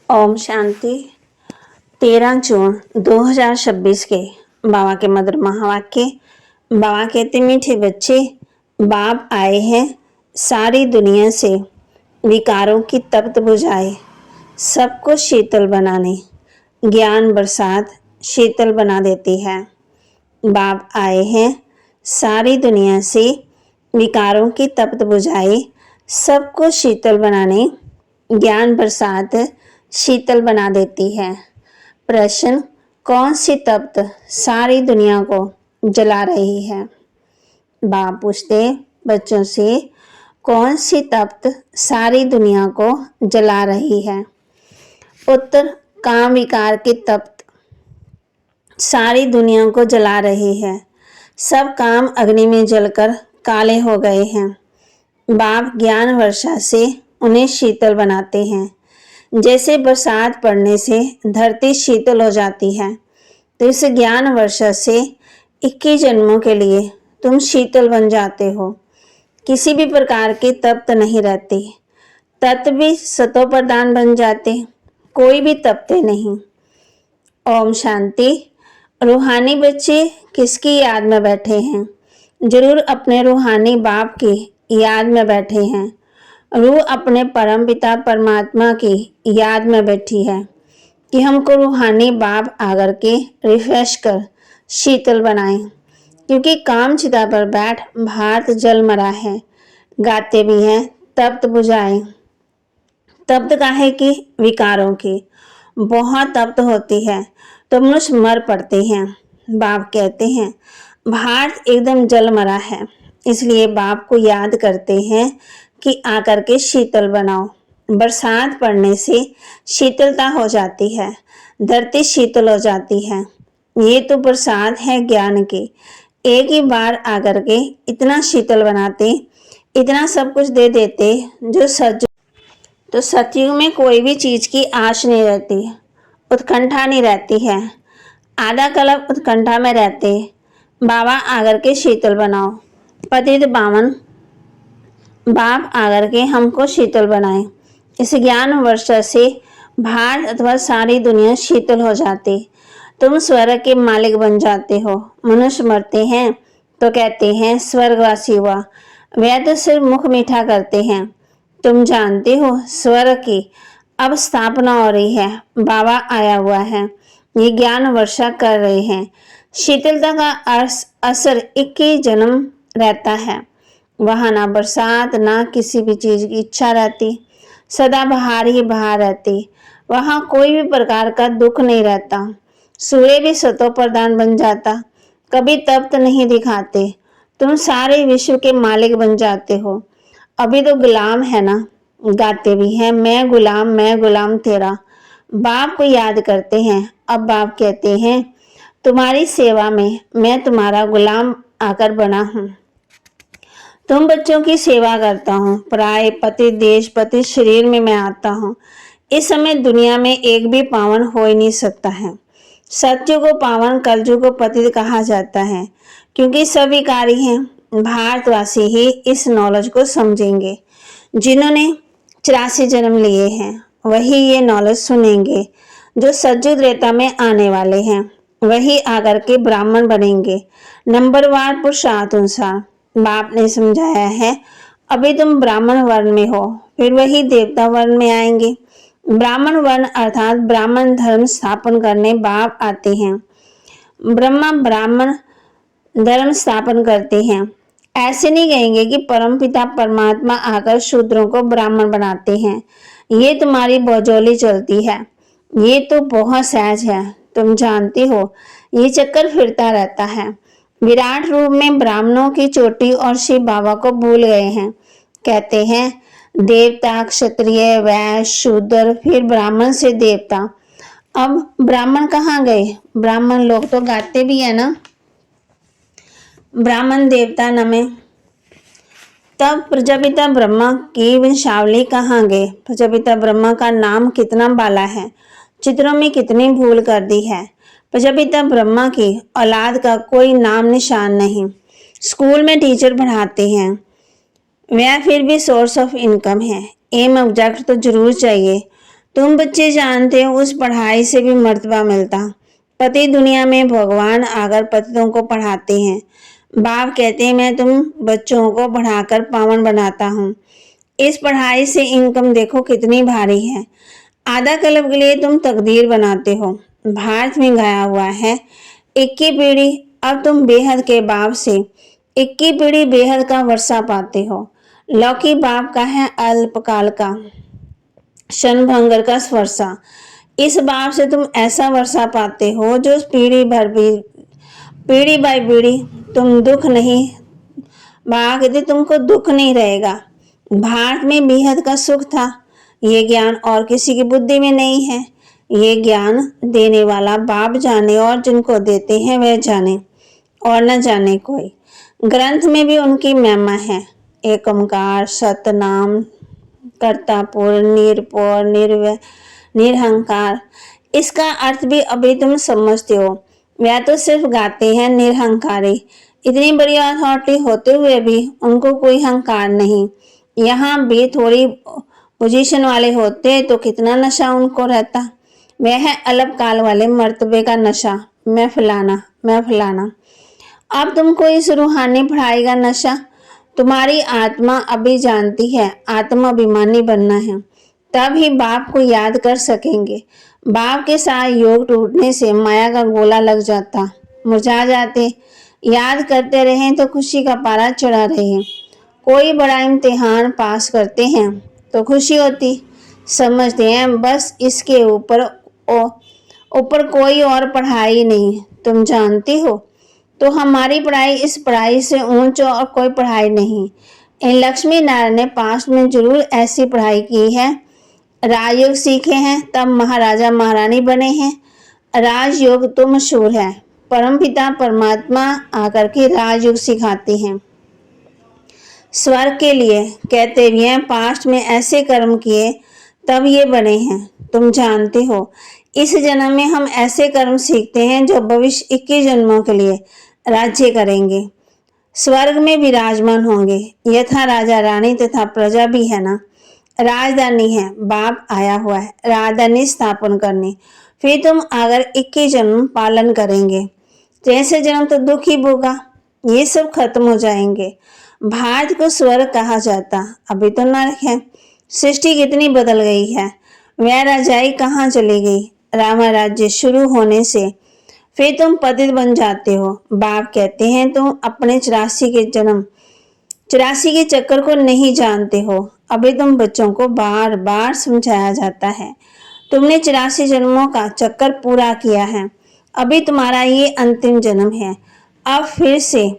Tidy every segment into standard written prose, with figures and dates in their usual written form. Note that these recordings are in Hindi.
ओम शांति। 13 जून 2026 के बाबा के मधुर महावाक्य। बाबा कहते, मीठे बच्चे, बाप आए हैं सारी दुनिया से विकारों की तप्त बुझाए, सबको शीतल बनाने। ज्ञान बरसात शीतल बना देती है। बाप आए हैं सारी दुनिया से विकारों की तप्त बुझाए, सबको शीतल बनाने। ज्ञान बरसात शीतल बना देती है। प्रश्न, कौन सी तप्त सारी दुनिया को जला रही है? बाप पूछते बच्चों से, कौन सी तप्त सारी दुनिया को जला रही है? उत्तर, काम विकार की तप्त सारी दुनिया को जला रही है। सब काम अग्नि में जलकर काले हो गए हैं। बाप ज्ञान वर्षा से उन्हें शीतल बनाते हैं। जैसे बरसात पड़ने से धरती शीतल हो जाती है, तो इस ज्ञान वर्षा से 21 जन्मों के लिए तुम शीतल बन जाते हो। किसी भी प्रकार की तप्त नहीं रहती। तत्व भी सतो प्रधान बन जाते, कोई भी तपते नहीं। ओम शांति। रूहानी बच्चे किसकी याद में बैठे हैं? जरूर अपने रूहानी बाप की याद में बैठे हैं। रूह अपने परम पिता परमात्मा की याद में बैठी है कि हमको रूहानी बाप आकर के रिफ्रेश कर शीतल बनाएं, क्योंकि काम चिता पर बैठ भारत जल मरा है। गाते भी हैं, तप्त बुझाए। तप्त काहे की? विकारों की। बहुत तप्त होती है तो मनुष्य मर पड़ते हैं। बाप कहते हैं भारत एकदम जल मरा है, इसलिए बाप को याद करते हैं कि आकर के शीतल बनाओ। बरसात पड़ने से शीतलता हो जाती है, धरती शीतल हो जाती है। ये तो बरसात है ज्ञान की। एक ही बार आकर के इतना शीतल बनाते, इतना सब कुछ दे देते जो सतयुग में कोई भी चीज की आश नहीं रहती, उत्कंठा नहीं रहती है। आधा कल्प उत्कंठा में रहते, बाबा आकर के शीतल बनाओ। पतित पावन बाप आकर के हमको शीतल बनाए। इस ज्ञान वर्षा से भारत अथवा सारी दुनिया शीतल हो जाती। तुम स्वर्ग के मालिक बन जाते हो। मनुष्य मरते हैं तो कहते हैं स्वर्गवासी हुआ। वह तो सिर्फ मुख मीठा करते हैं। तुम जानते हो स्वर्ग की अब स्थापना हो रही है। बाबा आया हुआ है, ये ज्ञान वर्षा कर रहे हैं। शीतलता का असर 21 जन्म रहता है। वहां ना बरसात, ना किसी भी चीज की इच्छा रहती, सदा बहार ही बहार रहती। वहां कोई भी प्रकार का दुख नहीं रहता। सूर्य भी सतो प्रधान बन जाता, कभी तप्त नहीं दिखाते। तुम सारे विश्व के मालिक बन जाते हो। अभी तो गुलाम है ना। गाते भी हैं, मैं गुलाम तेरा। बाप को याद करते हैं। अब बाप कहते हैं तुम्हारी सेवा में मैं तुम्हारा गुलाम आकर बना हूं। तुम बच्चों की सेवा करता हूँ। पराय पति देश पति शरीर में मैं आता हूँ। इस समय दुनिया में एक भी पावन हो ही नहीं सकता है। सत्य को पावन, कलयुग को पतित कहा जाता है, क्योंकि सब विकारी हैं। भारतवासी ही इस नॉलेज को समझेंगे। जिन्होंने 84 जन्म लिए हैं वही ये नॉलेज सुनेंगे। जो सज्जुद रेता में आने वाले हैं वही आकर के ब्राह्मण बनेंगे, नंबरवार पुरुषार्थ अनुसार। बाप ने समझाया है अभी तुम ब्राह्मण वर्ण में हो, फिर वही देवता वर्ण में आएंगे। ब्राह्मण वर्ण अर्थात ब्राह्मण धर्म स्थापन करने बाप आते हैं। ब्रह्मा ब्राह्मण धर्म स्थापन करते हैं। ऐसे नहीं कहेंगे कि परमपिता परमात्मा आकर शूद्रों को ब्राह्मण बनाते हैं। ये तुम्हारी भौजोली चलती है। ये तो बहुत सहज है। तुम जानते हो ये चक्कर फिरता रहता है। विराट रूप में ब्राह्मणों की चोटी और शिव बाबा को भूल गए हैं। कहते हैं देवता, क्षत्रिय, वैश्य, शूद्र, फिर ब्राह्मण से देवता। अब ब्राह्मण कहाँ गए? ब्राह्मण लोग तो गाते भी है ना, ब्राह्मण देवता नमे। तब प्रजापिता ब्रह्मा की वंशावली कहाँ गए? प्रजापिता ब्रह्मा का नाम कितना बाला है, चित्रों में कितनी भूल कर दी है। प्रजापिता ब्रह्मा की औलाद का कोई नाम निशान नहीं। स्कूल में टीचर पढ़ाते हैं, वह फिर भी सोर्स ऑफ इनकम है। एम ऑब्जेक्ट तो जरूर चाहिए। तुम बच्चे जानते हो उस पढ़ाई से भी मर्तबा मिलता। पति दुनिया में भगवान आकर पतितों को पढ़ाते हैं। बाप कहते हैं मैं तुम बच्चों को पढ़ाकर पावन बनाता हूँ। इस पढ़ाई से इनकम देखो कितनी भारी है। आधा कल्प के लिए तुम तकदीर बनाते हो। भारत में गाया हुआ है, 21 पीढ़ी अब तुम बेहद के बाप से 21 पीढ़ी बेहद का वर्षा पाते हो। लौकी बाप का है अल्पकाल का, क्षणभंगर का वर्षा। इस बाप से तुम ऐसा वर्षा पाते हो जो पीढ़ी बाई पीढ़ी तुम दुख नहीं भागते, तुमको दुख नहीं रहेगा। भारत में बेहद का सुख था। ये ज्ञान और किसी की बुद्धि में नहीं है। ये ज्ञान देने वाला बाप जाने और जिनको देते हैं वह जाने और न जाने कोई। ग्रंथ में भी उनकी महिमा है। एक ओंकार, सतनाम, कर्तापुर, निरपौर, निर्वय, निरहंकार। इसका अर्थ भी अभी तुम समझते हो। वह तो सिर्फ गाते हैं निरहंकारी। इतनी बड़ी अथॉरिटी होते हुए भी उनको कोई हंकार नहीं। यहाँ भी थोड़ी पोजीशन वाले होते तो कितना नशा उनको रहता। वह है अल्पकाल वाले मर्तबे का नशा, मैं फलाना। अब तुमको इस रूहानी पढ़ाई का नशा। तुम्हारी आत्मा अभी जानती है आत्मा अभिमानी बनना है, तब ही बाप को याद कर सकेंगे। बाप के साथ योग टूटने से माया का गोला लग जाता, मुरझा जाते। याद करते रहें तो खुशी का पारा चढ़ा रहे। कोई बड़ा इम्तिहान पास करते हैं तो खुशी होती, समझते हैं बस इसके ऊपर कोई और पढ़ाई नहीं। तुम जानती हो तो हमारी पढ़ाई इस पढ़ाई से ऊंच और कोई पढ़ाई नहीं। इन लक्ष्मी नारायण ने पास्ट में जरूर ऐसी पढ़ाई की है। राजयोग सीखे हैं तब महाराजा महारानी बने हैं। राजयोग तो मशहूर है। परमपिता परमात्मा आकर के राजयोग सिखाते हैं स्वर्ग के लिए। कहते भी हैं पास्ट में ऐसे कर्म किए तब ये बने हैं। तुम जानते हो इस जन्म में हम ऐसे कर्म सीखते हैं जो भविष्य 21 जन्मों के लिए राज्य करेंगे, स्वर्ग में विराजमान होंगे। यथा राजा रानी तथा प्रजा भी है ना। राजधानी है, बाप आया हुआ है राजधानी स्थापन करने। फिर तुम अगर 21 जन्म पालन करेंगे, जैसे जन्म तो दुख ही भोगा, ये सब खत्म हो जाएंगे। भारत को स्वर्ग कहा जाता, अभी तो नरक है। सृष्टि कितनी बदल गई है। वह राजाई कहाँ चली गई। रामा राज्य शुरू होने से फिर तुम पतित बन जाते हो। बाप कहते हैं तुम अपने 84 के चक्कर को नहीं जानते हो। अभी तुम बच्चों को बार बार समझाया जाता है। तुमने 84 जन्मों का चक्कर पूरा किया है, अभी तुम्हारा ये अंतिम जन्म है। अब फिर से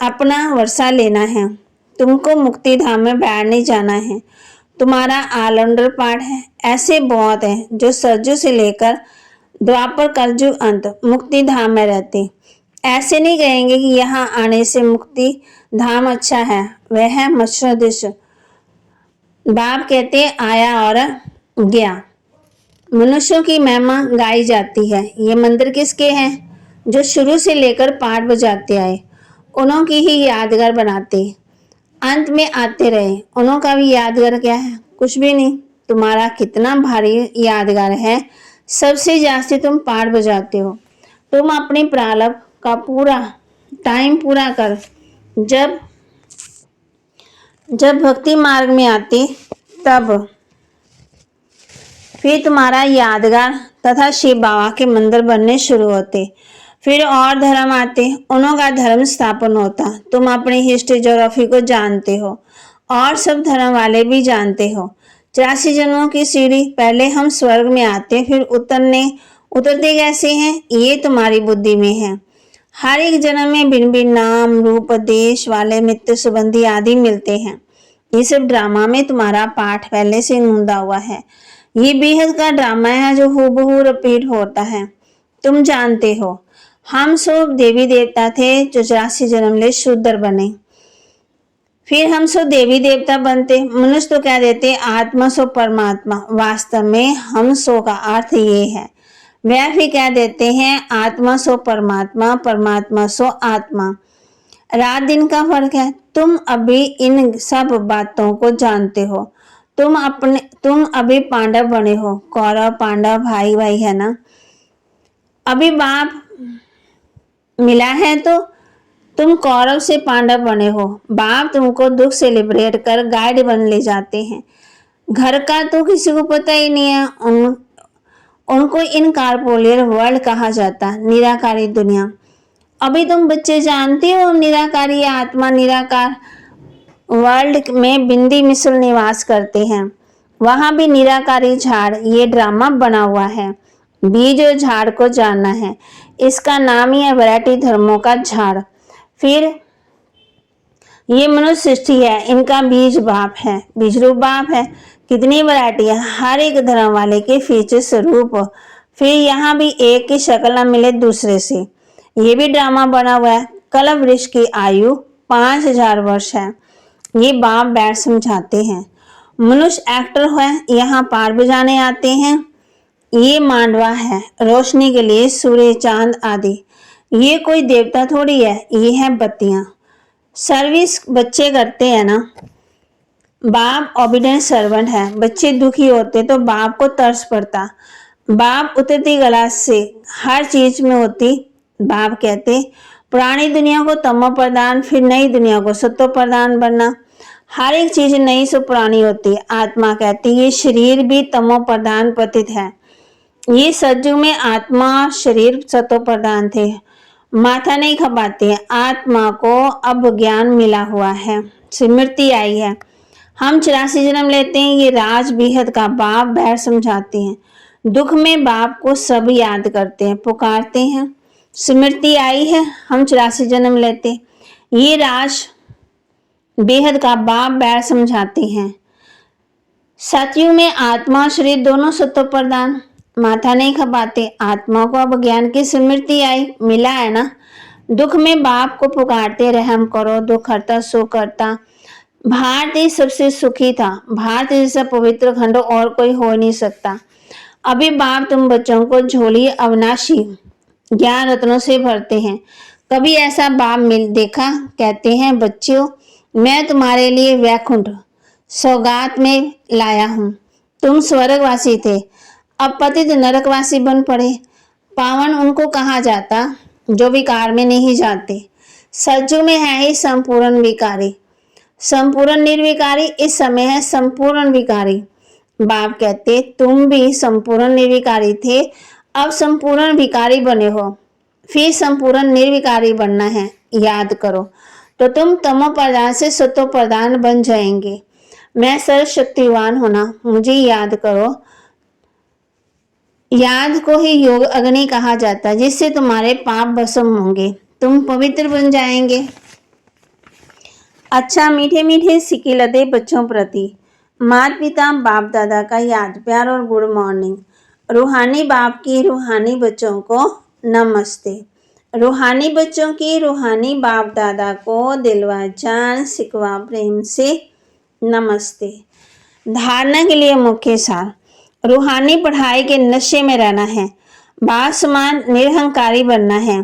अपना वर्षा लेना है। तुमको मुक्ति धाम में बैठने जाना है। तुम्हारा ऑलराउंडर पाठ है। ऐसे बहुत हैं जो सरजू से लेकर द्वापर कलयुग अंत मुक्ति धाम में रहते। ऐसे नहीं कहेंगे कि यहाँ आने से मुक्ति धाम अच्छा है, वह है मच्छर देश। बाप कहते आया और गया। मनुष्यों की महिमा गाई जाती है। ये मंदिर किसके हैं? जो शुरू से लेकर पाठ बजाते आए, उन्हों की ही यादगार बनाते, अंत में आते रहे। उन्हों का भी यादगार क्या है? कुछ भी नहीं। तुम्हारा कितना भारी यादगार है, सबसे जास्ती तुम पाठ बजाते हो। तुम अपने प्रारब्ध का पूरा टाइम पूरा कर जब भक्ति मार्ग में आते तब फिर तुम्हारा यादगार तथा शिव बाबा के मंदिर बनने शुरू होते। फिर और धर्म आते, उन्हों का धर्म स्थापन होता। तुम अपनी हिस्ट्री ज्योग्राफी को जानते हो और सब धर्म वाले भी जानते हो। 84 जन्मों की सीढ़ी, पहले हम स्वर्ग में आते फिर उतरते कैसे हैं ये तुम्हारी बुद्धि में है। हर एक जन्म में भिन्न भिन्न नाम रूप देश वाले मित्र संबंधी आदि मिलते हैं। ये सब ड्रामा में तुम्हारा पाठ पहले से नूंदा हुआ है। ये बेहद का ड्रामा है जो हूबहू रिपीट होता है। तुम जानते हो हम सब देवी देवता थे जो 84 जन्म ले शूद्र बने। फिर हम सब देवी देवता बनते। मनुष्य तो कह देते आत्मा सो परमात्मा, वास्तव में हम सो का अर्थ ये है। वह भी कह देते हैं आत्मा सो परमात्मा, परमात्मा सो आत्मा। रात दिन का फर्क है। तुम अभी इन सब बातों को जानते हो। तुम अभी पांडव बने हो। कौरव पांडव भाई भाई है ना। अभी बाप मिला है तो तुम कौरव से पांडव बने हो। बाप तुमको दुख से लिबरेट कर गाइड बन ले जाते हैं। घर का तो किसी को पता ही नहीं है। उनको इनकॉर्पोरियल वर्ल्ड कहा जाता, निराकारी दुनिया। अभी तुम बच्चे जानते हो निराकारी आत्मा निराकार वर्ल्ड में बिंदी मिसल निवास करते हैं। वहां भी निराकारी झाड़, ये ड्रामा बना हुआ है। बीज और झाड़ को जानना है, इसका नाम ही है वैरायटी धर्मों का झाड़। फिर ये मनुष्य सृष्टि है, इनका बीज बाप है, बीज रूप बाप है। कितनी वैरायटी है, हर एक धर्म वाले के फीचर स्वरूप। फिर यहाँ भी एक की शक्ल ना मिले दूसरे से, ये भी ड्रामा बना हुआ है। कलप वृक्ष की आयु 5000 वर्ष है, ये बाप बैठ समझाते हैं। मनुष्य एक्टर है, यहाँ पार बुझाने आते हैं। ये मांडवा है, रोशनी के लिए सूर्य चांद आदि। ये कोई देवता थोड़ी है, ये है बत्तियां। सर्विस बच्चे करते हैं ना। बाप ओबीडियंट सर्वेंट है। बच्चे दुखी होते तो बाप को तरस पड़ता। बाप उतरती गलास से हर चीज में होती। बाप कहते पुरानी दुनिया को तमो प्रदान, फिर नई दुनिया को सत्व प्रदान बनना। हर एक चीज नई से पुरानी होती। आत्मा कहती ये शरीर भी तमो प्रदान पतित है। ये सज्जु में आत्मा शरीर सत्व प्रदान थे। माथा नहीं खपाते। आत्मा को अब ज्ञान मिला हुआ है, स्मृति आई है। हम 84 जन्म लेते हैं। ये राज बेहद का बाप बैठ समझाते हैं। दुख में बाप को सब याद करते हैं, पुकारते हैं। स्मृति आई है, हम 84 जन्म लेते। ये राज बेहद का बाप बैठ समझाते हैं। सतयुग में आत्मा शरीर दोनों सत्व प्रदान। माथा नहीं खपाते। आत्मा को अब ज्ञान की स्मृति आई, मिला है ना। दुख में बाप को पुकारते, रहम करो, दुख हरता सुख करता। भारत ही सबसे सुखी था। भारत जैसा पवित्र खंड और कोई हो नहीं सकता। अभी बाप तुम बच्चों को झोली अविनाशी ज्ञान रत्नों से भरते हैं। कभी ऐसा बाप मिल देखा? कहते हैं बच्चों, मैं तुम्हारे लिए वैकुंठ सौगात में लाया हूँ। तुम स्वर्गवासी थे, अब पतित नरकवासी बन पड़े। पावन उनको कहा जाता जो विकार में नहीं जाते। सज्जु में है ही संपूर्ण विकारी, संपूर्ण निर्विकारी। इस समय है संपूर्ण विकारी। बाप कहते तुम भी संपूर्ण निर्विकारी थे, अब संपूर्ण विकारी बने हो। फिर संपूर्ण निर्विकारी बनना है, याद करो तो तुम तमो प्रधान से सत्व प्रधान बन जाएंगे। मैं सर्वशक्तिवान होना, मुझे याद करो। याद को ही योग अग्नि कहा जाता है, जिससे तुम्हारे पाप भस्म होंगे, तुम पवित्र बन जाएंगे। अच्छा, मीठे मीठे सिक्के लदे बच्चों प्रति माता पिता बाप दादा का याद प्यार और गुड मॉर्निंग। रूहानी बाप की रूहानी बच्चों को नमस्ते। रूहानी बच्चों की रूहानी बाप दादा को दिलवा जान सिकवा प्रेम से नमस्ते। धारणा के लिए मुख्य सार, रूहानी पढ़ाई के नशे में रहना है। बाप समान निरहंकारी बनना है।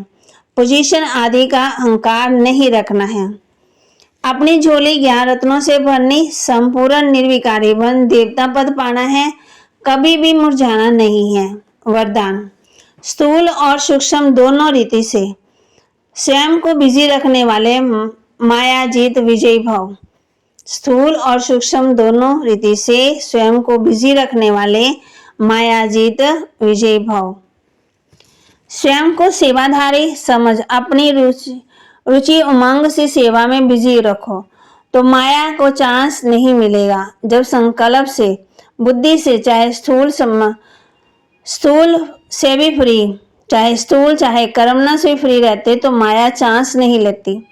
पोजीशन आदि का अहंकार नहीं रखना है। अपनी झोली ज्ञान रत्नों से भरनी, संपूर्ण निर्विकारी बन देवता पद पाना है, कभी भी मुरझाना नहीं है। वरदान, स्थूल और सूक्ष्म दोनों रीति से स्वयं को बिजी रखने वाले मायाजीत विजयी भव। स्थूल और सूक्ष्म दोनों रीति से स्वयं को बिजी रखने वाले मायाजीत विजयी भव। स्वयं को सेवाधारी समझ, अपनी रुचि उमंग से सेवा में बिजी रखो तो माया को चांस नहीं मिलेगा। जब संकल्प से बुद्धि से, चाहे स्थूल से भी फ्री, चाहे स्थूल चाहे कर्मना से फ्री रहते तो माया चांस नहीं लेती।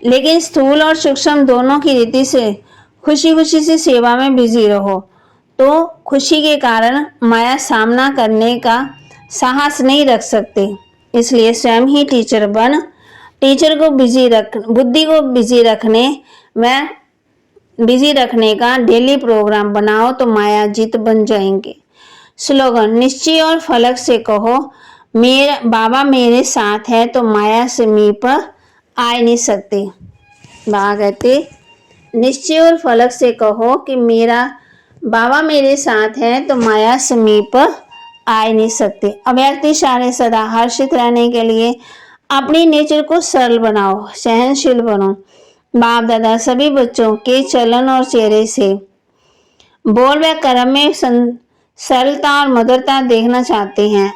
लेकिन स्थूल और सूक्ष्म दोनों की रीति से खुशी खुशी से सेवा में बिजी रहो तो खुशी के कारण माया सामना करने का साहस नहीं रख सकते। इसलिए स्वयं ही टीचर बन, टीचर को बुद्धि को बिजी रखने का डेली प्रोग्राम बनाओ तो माया जीत बन जाएंगे। स्लोगन, निश्चय और फलक से कहो मेरा बाबा मेरे साथ है तो माया समीप आ नहीं सकते। बाबा कहते निश्चय और फलक से कहो कि मेरा बाबा मेरे साथ हैं तो माया समीप आ नहीं सकती। अव्यक्त सारे सदा हर्षित रहने के लिए अपनी नेचर को सरल बनाओ, सहनशील बनो। बाप दादा सभी बच्चों के चलन और चेहरे से बोल व कर्म में सरलता और मधुरता देखना चाहते हैं।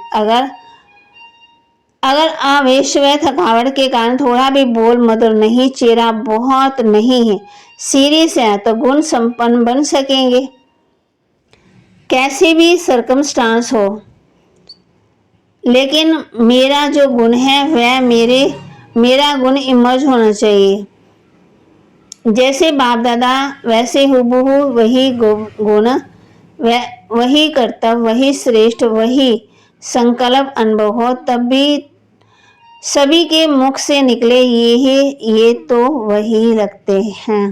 अगर आवेश व थकावट के कारण थोड़ा भी बोल मधुर नहीं, चेहरा बहुत नहीं है, सीरियस है, तो गुण संपन्न बन सकेंगे। कैसी भी सरकमस्टांस हो, लेकिन मेरा जो गुण है वह मेरा गुण इमर्ज होना चाहिए। जैसे बाप दादा वैसे हुबहू वही गुण, वही कर्तव्य, वही श्रेष्ठ, वही संकल्प अनुभव हो, तब भी सभी के मुख से निकले ये तो वही लगते हैं।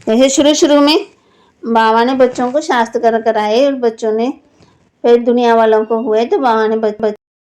जैसे शुरू में बाबा ने बच्चों को शास्त्र कराए और बच्चों ने फिर दुनिया वालों को हुए तो बाबा ने